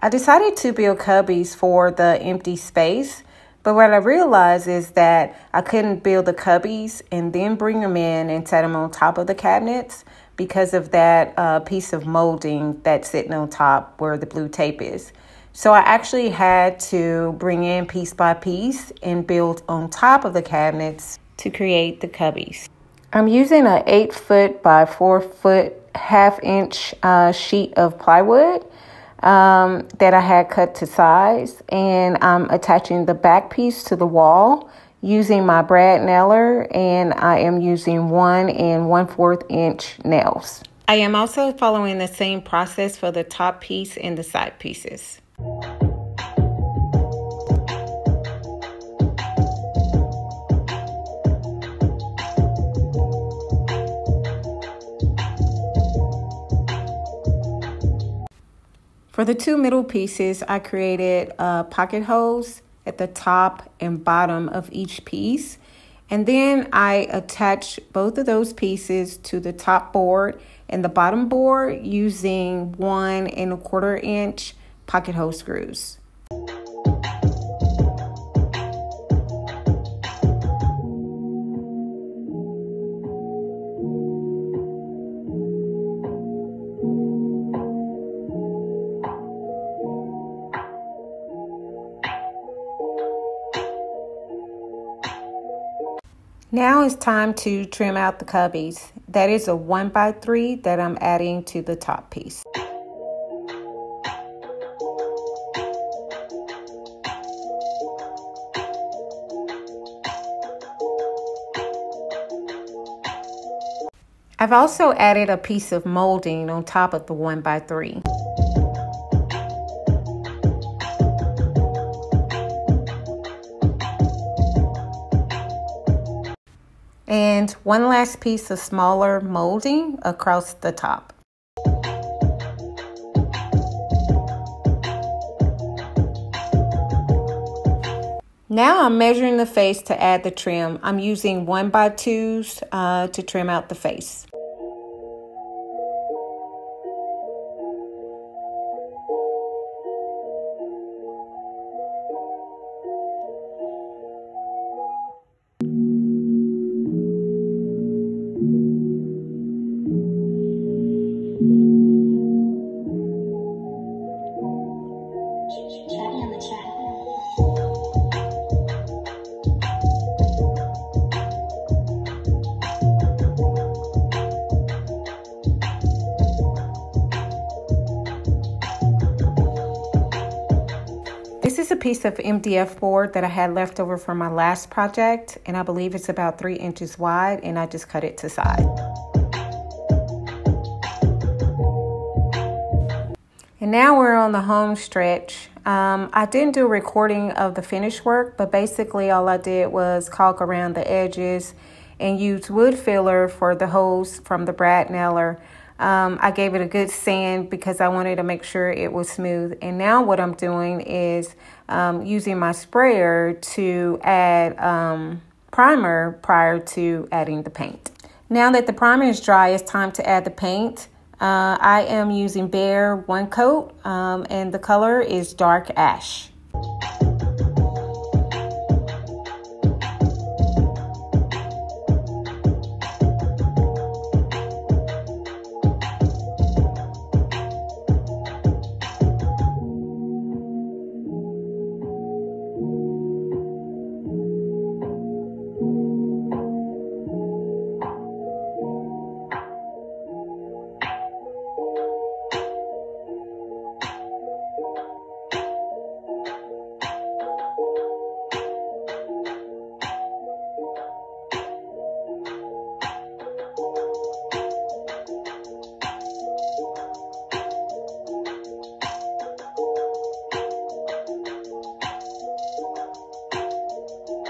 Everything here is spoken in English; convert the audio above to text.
I decided to build cubbies for the empty space, but what I realized is that I couldn't build the cubbies and then bring them in and set them on top of the cabinets because of that piece of molding that's sitting on top where the blue tape is. So I actually had to bring in piece by piece and build on top of the cabinets to create the cubbies. I'm using an 8-foot by 4-foot half-inch sheet of plywood that I had cut to size, and I'm attaching the back piece to the wall using my brad nailer, and I am using 1 1/4 inch nails. I am also following the same process for the top piece and the side pieces. For the 2 middle pieces, I created pocket holes at the top and bottom of each piece. And then I attached both of those pieces to the top board and the bottom board using 1 1/4 inch pocket hole screws. Now it's time to trim out the cubbies. That is a 1x3 that I'm adding to the top piece. I've also added a piece of molding on top of the 1x3. And one last piece of smaller molding across the top. Now I'm measuring the face to add the trim. I'm using 1x2s to trim out the face. This is a piece of MDF board that I had left over from my last project, and I believe it's about 3 inches wide, and I just cut it to size. And now we're on the home stretch. I didn't do a recording of the finished work, but basically all I did was caulk around the edges and use wood filler for the holes from the brad nailer. I gave it a good sand because I wanted to make sure it was smooth. And now what I'm doing is using my sprayer to add primer prior to adding the paint. Now that the primer is dry, it's time to add the paint. I am using Bare 1 coat and the color is dark ash.